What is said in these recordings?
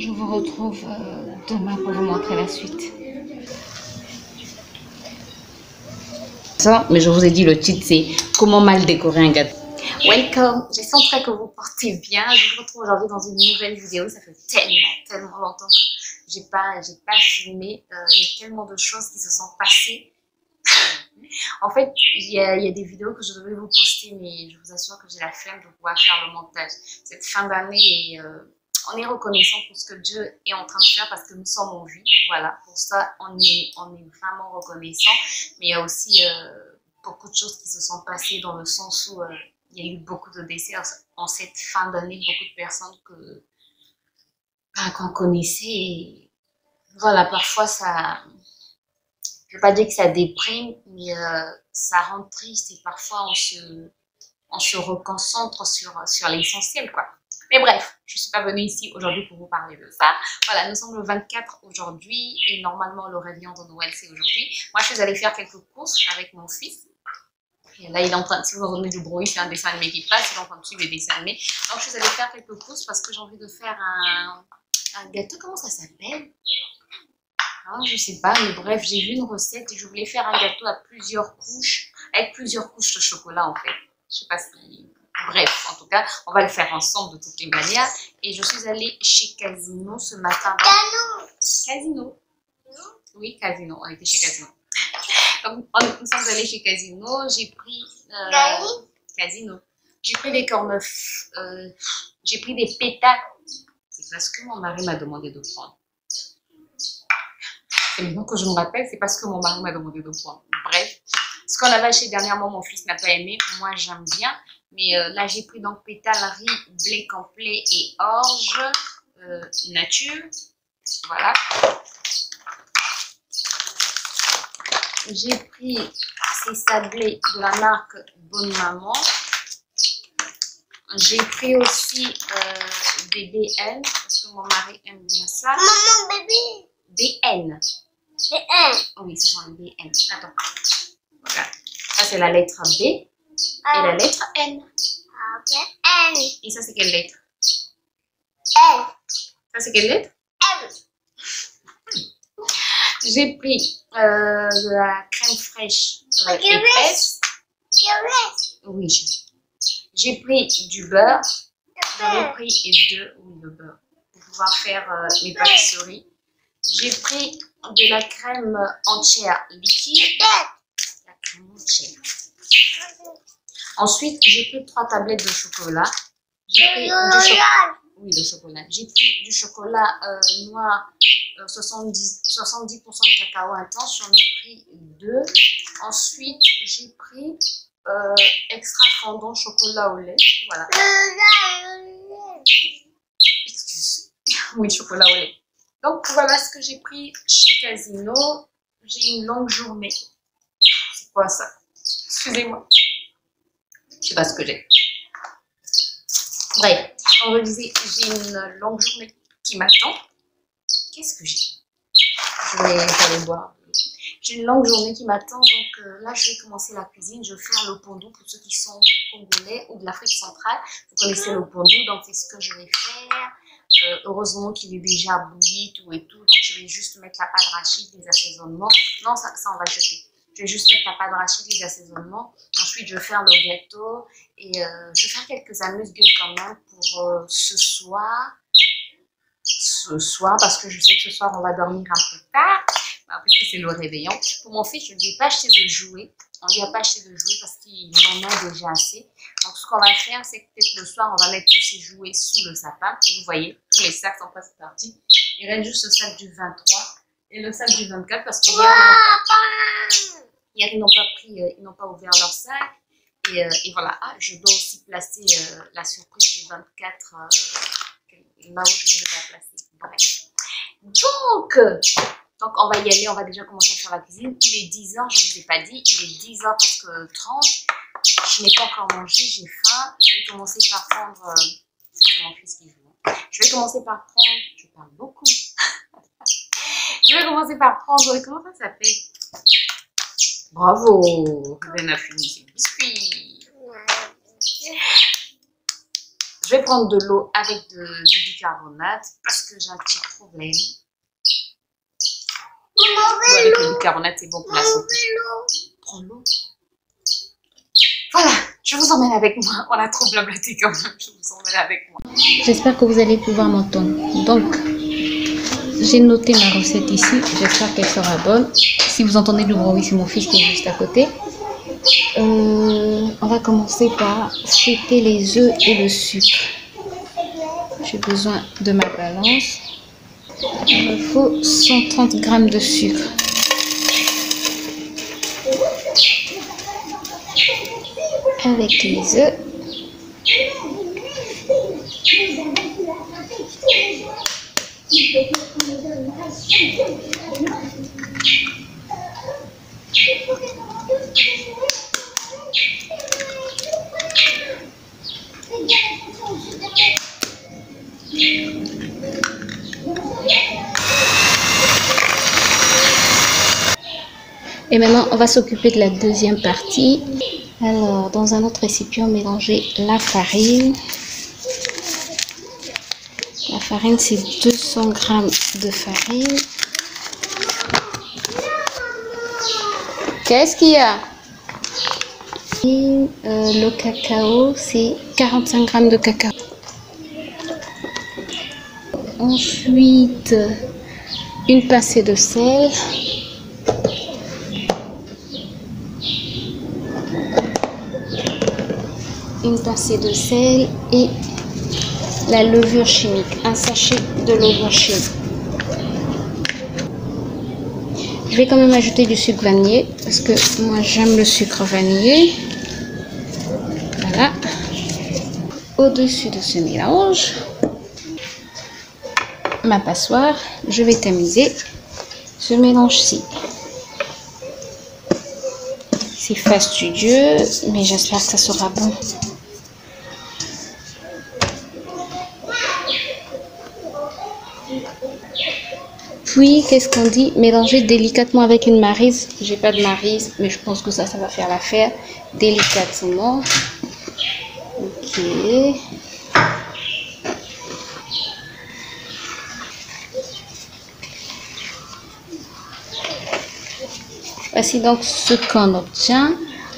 Je vous retrouve demain pour vous montrer la suite. Ça, mais je vous ai dit, le titre, c'est comment mal décorer un gâteau. Welcome, j'espère que vous portez bien. Je vous retrouve aujourd'hui dans une nouvelle vidéo. Ça fait tellement longtemps que j'ai pas filmé. Il y a tellement de choses qui se sont passées. En fait, il y a des vidéos que je devais vous poster, mais je vous assure que j'ai la flemme de pouvoir faire le montage. Cette fin d'année, on est reconnaissant pour ce que Dieu est en train de faire parce que nous sommes en vie. Voilà, pour ça, on est vraiment reconnaissant. Mais il y a aussi beaucoup de choses qui se sont passées dans le sens où il y a eu beaucoup de décès en cette fin d'année, beaucoup de personnes qu'on connaissait. Et voilà, parfois ça... Je ne veux pas dire que ça déprime, mais ça rend triste et parfois on se reconcentre sur l'essentiel, quoi. Mais bref, je ne suis pas venue ici aujourd'hui pour vous parler de ça. Voilà, nous sommes le 24 aujourd'hui et normalement le réveillon de Noël c'est aujourd'hui. Moi, je suis allée faire quelques courses avec mon fils. Et là, il est en train de, si vous entendez du bruit, c'est un dessin animé qui passe, il est en train de suivre les dessins animés. Donc, je suis allée faire quelques courses parce que j'ai envie de faire un gâteau, comment ça s'appelle? Je sais pas, mais bref, j'ai vu une recette et je voulais faire un gâteau à plusieurs couches, avec plusieurs couches de chocolat en fait. Je sais pas si... Bref, en tout cas, on va le faire ensemble de toutes les manières. Et je suis allée chez Casino ce matin. Casino. Oui, Casino, on était chez Casino. Donc, nous sommes allés chez Casino, j'ai pris... Casino. J'ai pris des cornefleurs, j'ai pris des pétales. C'est parce que mon mari m'a demandé de prendre. Et maintenant que je me rappelle, c'est parce que mon mari m'a demandé de prendre. Bref, ce qu'on avait acheté dernièrement, mon fils n'a pas aimé. Moi, j'aime bien. Mais là, j'ai pris donc pétales, riz, blé complet et orge nature. Voilà. J'ai pris ces sablés de la marque Bonne Maman. J'ai pris aussi des BN, parce que mon mari aime bien ça. Maman, bébé. BN. BN. Oui, ce sont les BN. Attends. Voilà. Ça, c'est la lettre B et la lettre N. N. Et ça, c'est quelle lettre? N. Ça, c'est quelle lettre? M. J'ai pris de la crème fraîche épaisse. Oui, j'ai pris du beurre. J'en ai pris le beurre pour pouvoir faire mes pâtisseries. J'ai pris de la crème entière liquide. La crème entière. Ensuite, j'ai pris 3 tablettes de chocolat. J'ai pris du chocolat. Oui, de chocolat. J'ai pris du chocolat noir 70% de cacao intense. J'en ai pris 2. Ensuite, j'ai pris extra fondant chocolat au lait. Voilà. Excuse. Oui, chocolat au lait. Donc, voilà ce que j'ai pris chez Casino. J'ai une longue journée. C'est quoi ça? Excusez-moi. Je sais pas ce que j'ai. Bref, on me disait, j'ai une longue journée qui m'attend. Qu'est-ce que j'ai? Je vais aller boire. J'ai une longue journée qui m'attend, donc là je vais commencer la cuisine. Je vais faire le pondou pour ceux qui sont congolais ou de l'Afrique centrale. Vous connaissez le pondou, donc c'est ce que je vais faire. Heureusement qu'il est déjà bouilli, tout et tout. Donc je vais juste mettre la pâte d'arachide, les assaisonnements. Non, ça on va jeter. Je vais juste mettre la pâte d'arachide, les assaisonnements. Ensuite, je vais faire le gâteau. Et je vais faire quelques amuse-gueules quand même pour ce soir. Parce que je sais que ce soir, on va dormir un peu tard. Parce que c'est le réveillon. Pour mon fils, je ne lui ai pas acheté de jouets. On ne lui a pas acheté de jouets parce qu'il en a déjà assez. Donc, ce qu'on va faire, c'est que peut-être le soir, on va mettre tous ces jouets sous le sapin. Et vous voyez, tous les sacs sont presque partis. Il reste juste le sac du 23 et le sac du 24 parce que hier, ils n'ont pas ouvert leur sac. Et voilà. Ah, je dois aussi placer la surprise du 24 là où je vais la placer. Bref. Donc, on va y aller, on va déjà commencer à faire la cuisine. Il est 10 h, je ne vous ai pas dit, il est 10 h presque 30. Je n'ai pas encore mangé, j'ai faim. Je vais commencer par prendre... c'est mon fils qui joue. Je vais commencer par prendre... Je parle beaucoup. Je vais commencer par prendre... Comment ça s'appelle? Bravo! Ruben a fini ses biscuits. Je vais prendre de l'eau avec du bicarbonate parce que j'ai un petit problème. L'eau avec le bicarbonate, c'est bon pour la santé. Prends l'eau. Voilà, je vous emmène avec moi. On a trop blablaté quand même. Je vous emmène avec moi. J'espère que vous allez pouvoir m'entendre. Donc, j'ai noté ma recette ici. J'espère qu'elle sera bonne. Si vous entendez du bruit, c'est mon fils qui est juste à côté. On va commencer par fouetter les œufs et le sucre. J'ai besoin de ma balance. Il me faut 130 g de sucre. Avec les œufs. Et maintenant, on va s'occuper de la deuxième partie. Alors, dans un autre récipient, mélanger la farine. La farine, c'est 200 g de farine. Qu'est-ce qu'il y a? Et, le cacao, c'est 45 g de cacao. Ensuite, une pincée de sel. Une pincée de sel et la levure chimique, un sachet de levure chimique. Je vais quand même ajouter du sucre vanillé parce que moi j'aime le sucre vanillé. Voilà. Au-dessus de ce mélange, ma passoire, je vais tamiser ce mélange-ci. C'est fastidieux, mais j'espère que ça sera bon. Puis, qu'est-ce qu'on dit? Mélanger délicatement avec une maryse. J'ai pas de maryse, mais je pense que ça va faire l'affaire. Délicatement. Ok. Voici donc ce qu'on obtient.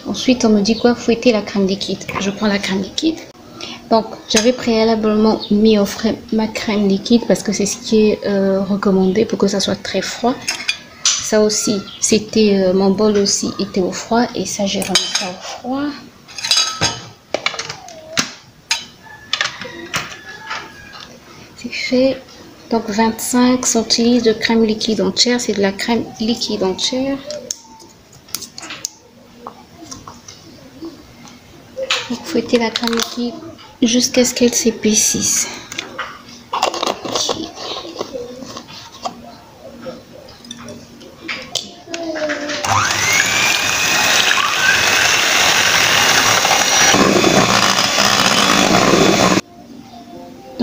Ensuite, on me dit quoi? Fouetter la crème liquide. Je prends la crème liquide. Donc, j'avais préalablement mis au frais ma crème liquide parce que c'est ce qui est recommandé pour que ça soit très froid. Ça aussi, c'était mon bol aussi était au froid et ça j'ai remis ça au froid. C'est fait. Donc 25 centilitres de crème liquide entière, c'est de la crème liquide entière. Donc fouetter la crème liquide jusqu'à ce qu'elle s'épaississe. Okay.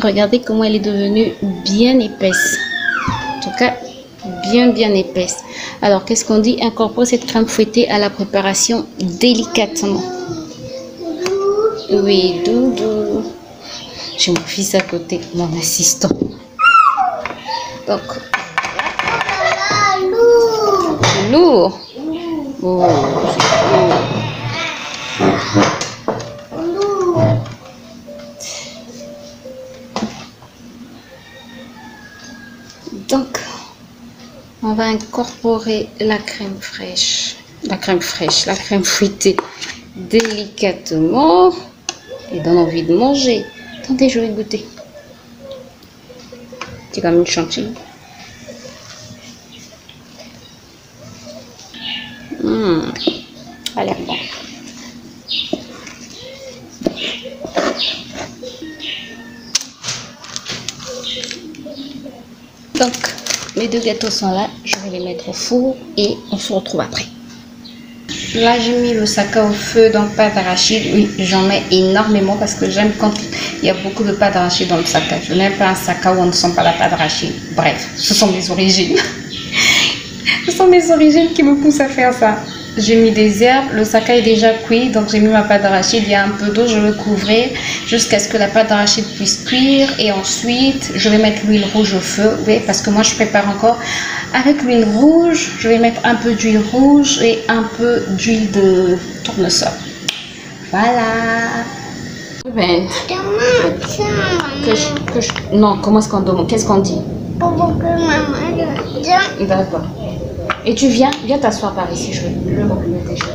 Regardez comment elle est devenue bien épaisse. En tout cas, bien épaisse. Alors, qu'est-ce qu'on dit? Incorporer cette crème fouettée à la préparation délicatement. Oui, Doudou. J'ai mon fils à côté, mon assistant. Donc, lourd. Oh, c'est lourd. Donc, on va incorporer la crème fraîche, la crème fouettée délicatement. Et donne envie de manger. Attendez, je vais goûter. C'est comme une chantilly. Ça a l'air bon. Donc, mes deux gâteaux sont là. Je vais les mettre au four et on se retrouve après. Là, j'ai mis le saka au feu dans le pâte d'arachide. Oui, j'en mets énormément parce que j'aime quand il y a beaucoup de pâte d'arachide dans le saka. Je n'aime pas un saka où on ne sent pas la pâte d'arachide. Bref, ce sont mes origines. Ce sont mes origines qui me poussent à faire ça. j'ai mis des herbes. Le saka est déjà cuit, donc j'ai mis ma pâte d'arachide. Il y a un peu d'eau, je vais couvrir jusqu'à ce que la pâte d'arachide puisse cuire. Et ensuite, je vais mettre l'huile rouge au feu, oui, parce que moi je prépare encore avec l'huile rouge. Je vais mettre un peu d'huile rouge et un peu d'huile de tournesol. Voilà. Ben, non, comment est-ce qu'on demande? Qu'est-ce qu'on dit? D'accord. Et tu viens t'asseoir par ici, je vais m'occuper de tes cheveux.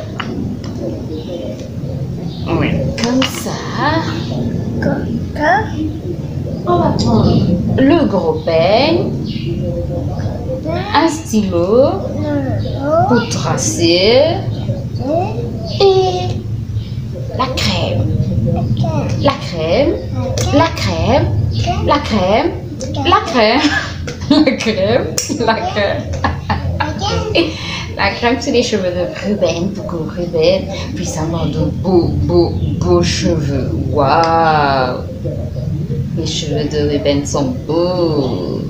Oui. Comme ça. On va prendre le gros peigne, un stylo pour tracer et la crème. La crème, la crème, la crème, la crème, la crème, la crème. La crème, c'est les cheveux de Ruben pour que Ruben puisse avoir de beaux cheveux. Waouh! Les cheveux de Ruben sont beaux.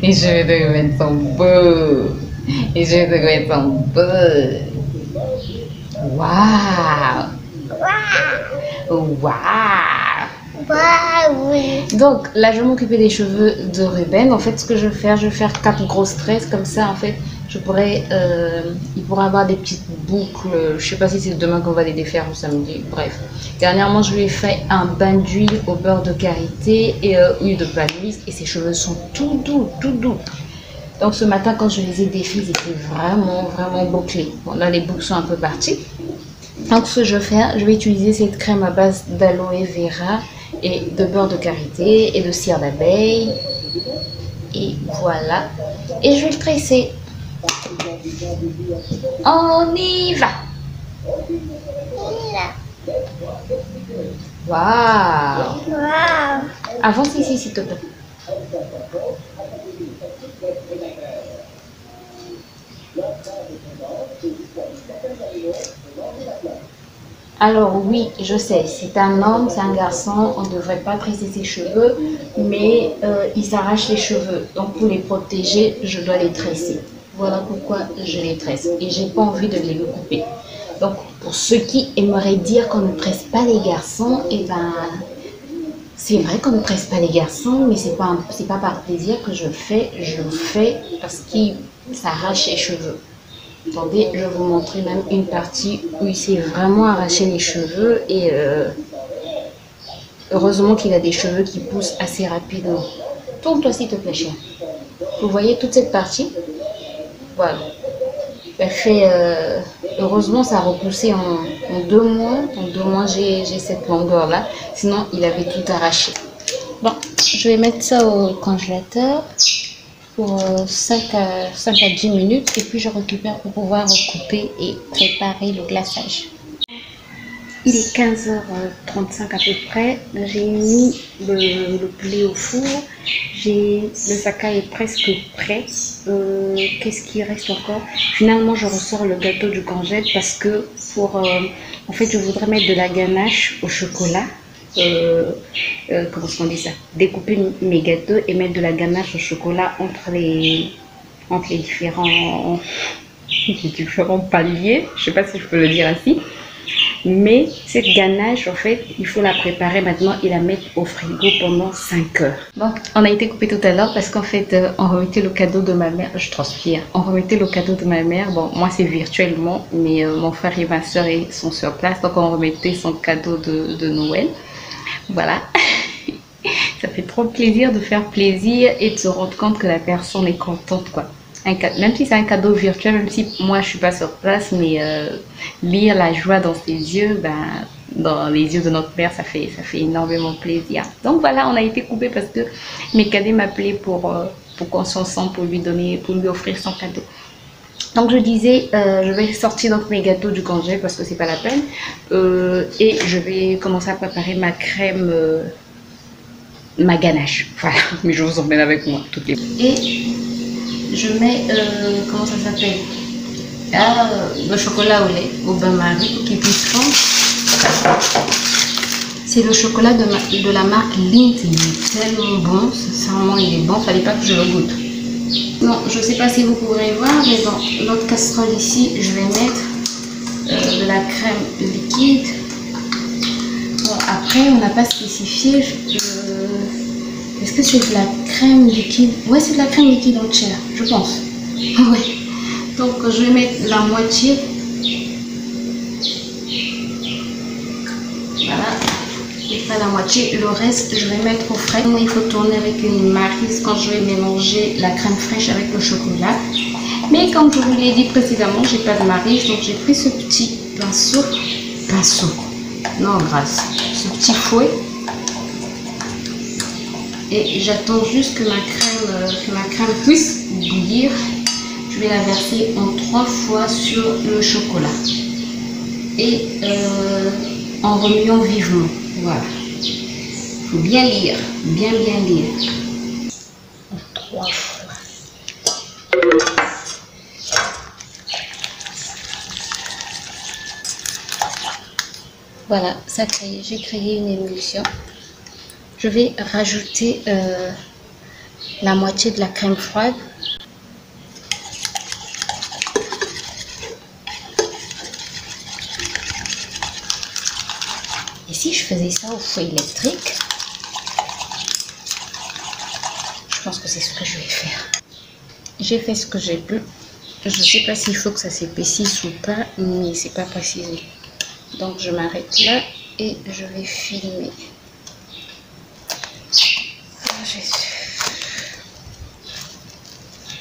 Les cheveux de Ruben sont beaux. Les cheveux de Ruben sont beaux. Waouh! Waouh! Donc là, je vais m'occuper des cheveux de Ruben. En fait, ce que je vais faire 4 grosses tresses comme ça. En fait, il pourra avoir des petites boucles. Je sais pas si c'est demain qu'on va les défaire ou samedi. Bref, dernièrement, je lui ai fait un bain d'huile au beurre de karité et huile de palmiste. Et ses cheveux sont tout doux. Donc ce matin, quand je les ai défaits, ils étaient vraiment bouclés. Bon, là, les boucles sont un peu parties. Donc ce que je vais faire, je vais utiliser cette crème à base d'aloe vera et de beurre de karité et de cire d'abeille. Et voilà. Et je vais le tresser. On y va. Waouh. Avance ici, s'il te plaît. Alors oui, je sais, c'est un homme, c'est un garçon, on ne devrait pas tresser ses cheveux, mais il s'arrache les cheveux. Donc pour les protéger, je dois les tresser. Voilà pourquoi je les tresse. Et j'ai pas envie de les couper. Donc pour ceux qui aimeraient dire qu'on ne tresse pas les garçons, eh ben c'est vrai qu'on ne tresse pas les garçons, mais c'est pas par plaisir que je le fais parce qu'il s'arrache les cheveux. Attendez, je vais vous montrer même une partie où il s'est vraiment arraché les cheveux et heureusement qu'il a des cheveux qui poussent assez rapidement. Tourne-toi s'il te plaît, chien. Vous voyez toute cette partie? Voilà. Elle fait, heureusement, ça a repoussé en 2 mois. En 2 mois, j'ai cette longueur-là. Sinon, il avait tout arraché. Bon, je vais mettre ça au congélateur pour 5 à 10 minutes et puis je récupère pour pouvoir couper et préparer le glaçage. Il est 15h35 à peu près. J'ai mis le poulet au four. Le saka est presque prêt. Qu'est-ce qui reste encore? Finalement, je ressors le gâteau du congèle parce que en fait, je voudrais mettre de la ganache au chocolat. Comment est-ce qu'on dit ça? Découper mes gâteaux et mettre de la ganache au chocolat entre les différents paliers. Je sais pas si je peux le dire ainsi. Mais cette ganache, en fait, il faut la préparer maintenant et la mettre au frigo pendant 5 heures. Donc, on a été coupé tout à l'heure parce qu'en fait, on remettait le cadeau de ma mère. Je transpire. On remettait le cadeau de ma mère. Bon, moi, c'est virtuellement, mais mon frère et ma soeur sont sur place. Donc, on remettait son cadeau de Noël. Voilà. Ça fait trop plaisir de faire plaisir et de se rendre compte que la personne est contente, quoi. Même si c'est un cadeau virtuel, même si moi je suis pas sur place, mais lire la joie dans ses yeux, dans les yeux de notre mère, ça fait énormément plaisir. Donc voilà, on a été coupé parce que mes cadets m'appelaient pour qu'on s'ensemble pour lui offrir son cadeau. Donc je disais, je vais sortir donc mes gâteaux du congèle parce que c'est pas la peine et je vais commencer à préparer ma crème, ma ganache. Voilà, mais je vous emmène avec moi toutes les. Et je mets, comment ça s'appelle, le chocolat au lait, au bain-marie pour qu'il puisse fondre. C'est le chocolat de la marque Lindt, il est tellement bon, sincèrement il est bon, fallait pas que je le goûte. Non, je ne sais pas si vous pourrez voir, mais dans notre casserole ici, je vais mettre de la crème liquide. Bon, après, on n'a pas spécifié. Est-ce que c'est de la crème liquide? Ouais, c'est de la crème liquide entière, je pense. Ouais. Donc, je vais mettre la moitié. Voilà. Je ferai la moitié. Le reste, je vais mettre au frais. Il faut tourner avec une maryse quand je vais mélanger la crème fraîche avec le chocolat. Mais comme je vous l'ai dit précédemment, j'ai pas de maryse, donc j'ai pris ce petit pinceau. Non, grâce. Ce petit fouet. Et j'attends juste que ma crème puisse bouillir. Je vais la verser en 3 fois sur le chocolat. Et en remuant vivement. Voilà. Il faut bien lire. Bien lire. En 3 fois. Voilà, ça crée. J'ai créé une émulsion. Je vais rajouter la moitié de la crème froide. Et si je faisais ça au fouet électrique, je pense que c'est ce que je vais faire. J'ai fait ce que j'ai pu. Je ne sais pas s'il faut que ça s'épaississe ou pas, mais c'est pas précisé. Donc je m'arrête là et je vais filmer.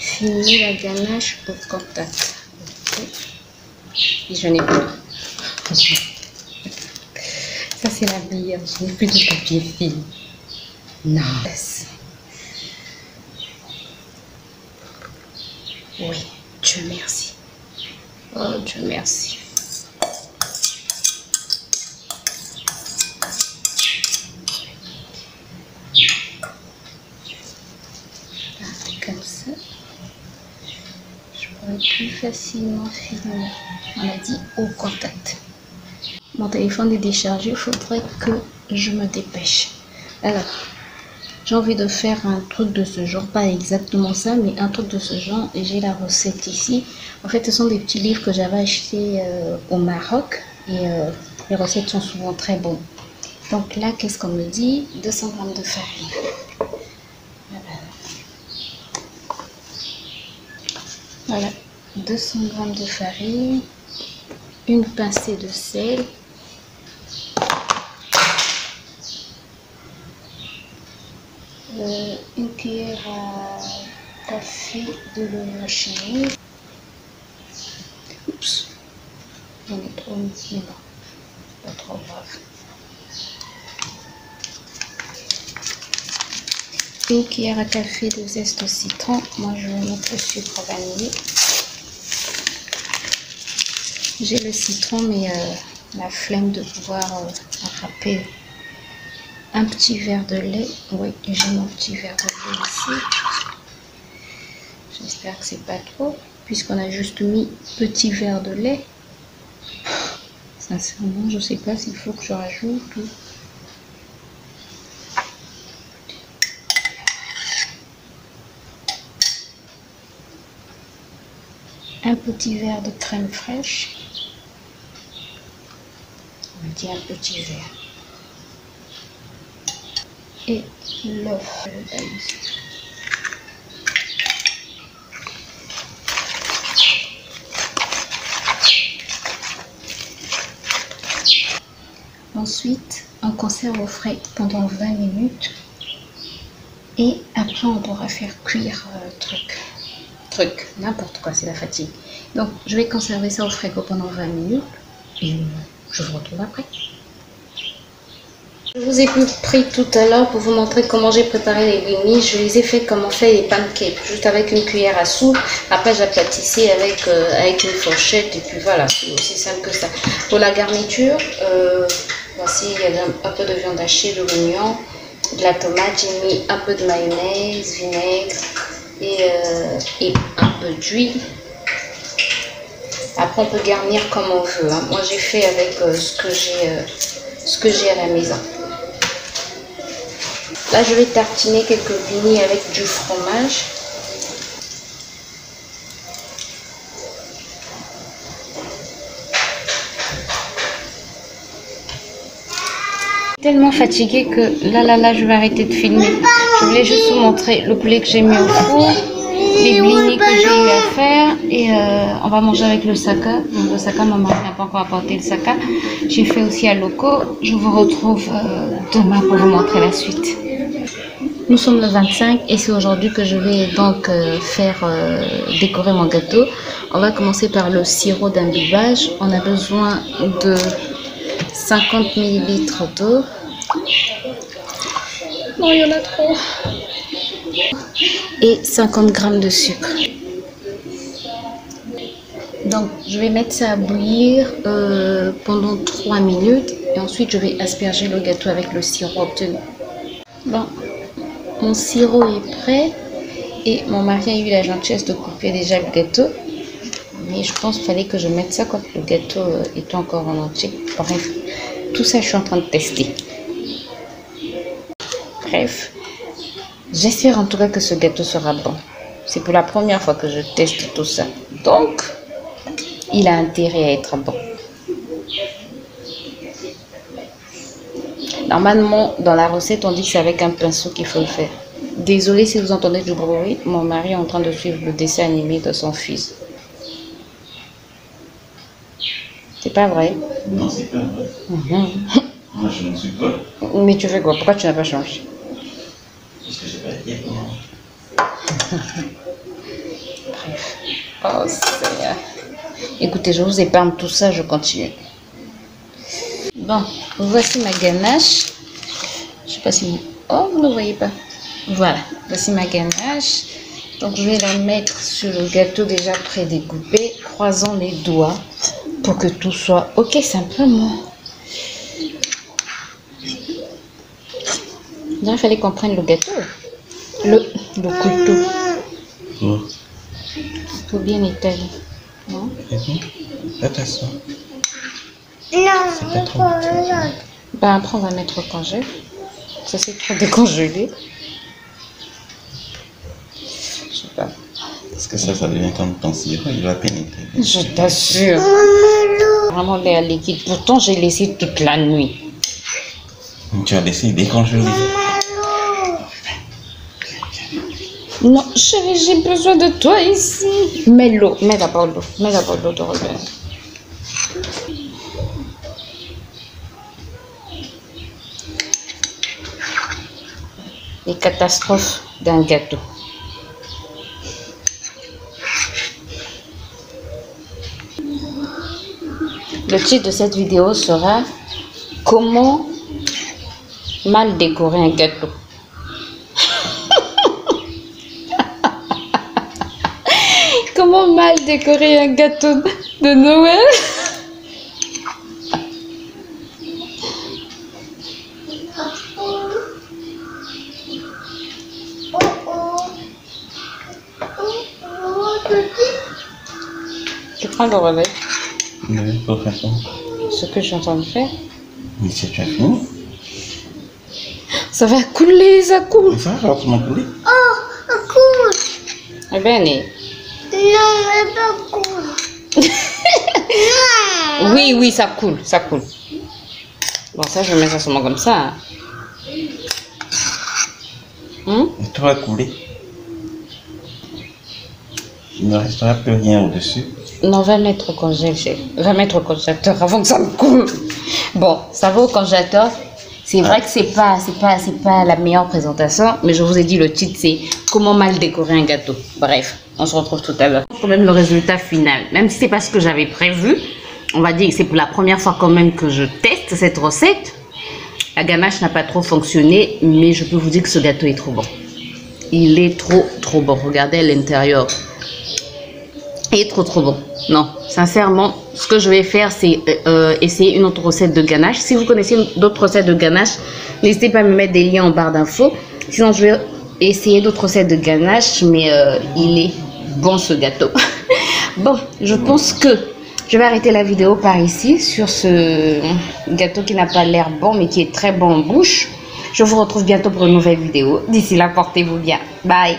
Filmer la ganache au contact. Et je n'ai plus. Ça c'est la meilleure. Je n'ai plus de papier film. Non. Oui, Dieu merci. Oh Dieu merci. Comme ça, je pourrais plus facilement filmer. On a dit au contact. Mon téléphone est déchargé, il faudrait que je me dépêche. Alors, j'ai envie de faire un truc de ce genre, pas exactement ça, mais un truc de ce genre. Et j'ai la recette ici. En fait, ce sont des petits livres que j'avais achetés au Maroc. Et les recettes sont souvent très bonnes. Donc là, qu'est-ce qu'on me dit? 200 g de farine. Voilà, 200 g de farine, une pincée de sel, une cuillère à café de l'oignon chenille. Oups, j'en ai trop mis, mais bon, pas trop grave. Une cuillère à café de zeste au citron. Moi, je vais mettre le sucre vanillé. J'ai le citron, mais la flemme de pouvoir attraper un petit verre de lait. Oui, j'ai mon petit verre de lait ici. J'espère que c'est pas trop, puisqu'on a juste mis petit verre de lait. Sincèrement, je sais pas s'il faut que je rajoute ou... Un petit verre de crème fraîche. On dit un petit verre. Et l'œuf. Ensuite, on conserve au frais pendant 20 minutes. Et après, on devra faire cuire n'importe quoi, c'est la fatigue. Donc, je vais conserver ça au frigo pendant 20 minutes. Et je vous retrouve après. Je vous ai pris tout à l'heure pour vous montrer comment j'ai préparé les brownies. Je les ai fait comme on fait les pancakes, juste avec une cuillère à soupe. Après, j'aplatissais avec une fourchette et puis voilà, c'est aussi simple que ça. Pour la garniture, voici, il y a un peu de viande hachée, de l'oignon, de la tomate. J'ai mis un peu de mayonnaise, vinaigre et un peu d'huile. Après, on peut garnir comme on veut, hein. Moi, j'ai fait avec ce que j'ai à la maison. Là, je vais tartiner quelques brownies avec du fromage. Tellement fatiguée que là, je vais arrêter de filmer. Je voulais juste vous montrer le poulet que j'ai mis au four, les blinis que j'ai eu à faire et on va manger avec le saka. Donc le saka, ma mari n'a pas encore apporté le saka. J'ai fait aussi à loco. Je vous retrouve demain pour vous montrer la suite. Nous sommes le 25 et c'est aujourd'hui que je vais donc faire décorer mon gâteau. On va commencer par le sirop d'imbibage. On a besoin de 50 ml d'eau. Non, il y en a trop. Et 50 g de sucre. Donc, je vais mettre ça à bouillir pendant 3 minutes. Et ensuite, je vais asperger le gâteau avec le sirop obtenu. Bon, mon sirop est prêt. Et mon mari a eu la gentillesse de couper déjà le gâteau. Mais je pense qu'il fallait que je mette ça quand le gâteau est encore en entier. Bref, tout ça, je suis en train de tester. Bref, j'espère en tout cas que ce gâteau sera bon. C'est pour la première fois que je teste tout ça. Donc, il a intérêt à être bon. Normalement, dans la recette, on dit que c'est avec un pinceau qu'il faut le faire. Désolée si vous entendez du bruit. Mon mari est en train de suivre le dessin animé de son fils. C'est pas vrai? Non, c'est pas vrai. Moi, je ne suis pas. Mais tu fais quoi? Pourquoi tu n'as pas changé? Parce que j'ai pas dit comment. Bref. Oh, Seigneur. Écoutez, je vous épargne tout ça, je continue. Bon, voici ma ganache. Je sais pas si vous... Oh, vous ne voyez pas. Voilà, voici ma ganache. Donc, je vais la mettre sur le gâteau déjà prédécoupé, croisant les doigts pour que tout soit ok simplement. Là, il fallait qu'on prenne le gâteau. Le couteau. Oh. Il faut bien étaler. Non? Attention. Non, trop pas vite. l'autre. Ben, après, on va mettre au congé. Ça, c'est trop décongelé. Je sais pas. Parce que ça devient comme ton sirop, il va pénétrer. Je t'assure. Vraiment l'air liquide. Pourtant, j'ai laissé toute la nuit. Tu as laissé décongeler. Non, chérie, j'ai besoin de toi ici. Mets l'eau. Mets d'abord l'eau. Mets d'abord l'eau de robinet. Les catastrophes d'un gâteau. Le titre de cette vidéo sera « Comment mal décorer un gâteau ?» Comment mal décorer un gâteau de Noël? Tu prends le relais. Oui, pour faire ça. Ce que je suis en train de faire. Mais si tu as fini, Ça va couler, ça coule. ça va forcément couler. Oh, cool. Eh bien, né. Non, mais pas cool. Non. Oui, ça coule, ça coule. Bon, ça, je mets ça seulement comme ça. Hein. Et tout va couler. Il ne restera plus rien au-dessus. Non, va mettre au congélateur. Va mettre au congélateur avant que ça me coule. Bon, ça va au congélateur. C'est vrai que c'est pas la meilleure présentation, mais je vous ai dit le titre c'est comment mal décorer un gâteau. Bref, on se retrouve tout à l'heure. Quand même le résultat final, même si c'est pas ce que j'avais prévu, on va dire que c'est pour la première fois quand même que je teste cette recette. La ganache n'a pas trop fonctionné, mais je peux vous dire que ce gâteau est trop bon. Il est trop bon. Regardez à l'intérieur. Il est trop bon. Non, sincèrement, ce que je vais faire, c'est essayer une autre recette de ganache. Si vous connaissez d'autres recettes de ganache, n'hésitez pas à me mettre des liens en barre d'infos. Sinon, je vais essayer d'autres recettes de ganache, mais il est bon ce gâteau. Bon, je pense que je vais arrêter la vidéo par ici sur ce gâteau qui n'a pas l'air bon, mais qui est très bon en bouche. Je vous retrouve bientôt pour une nouvelle vidéo. D'ici là, portez-vous bien. Bye.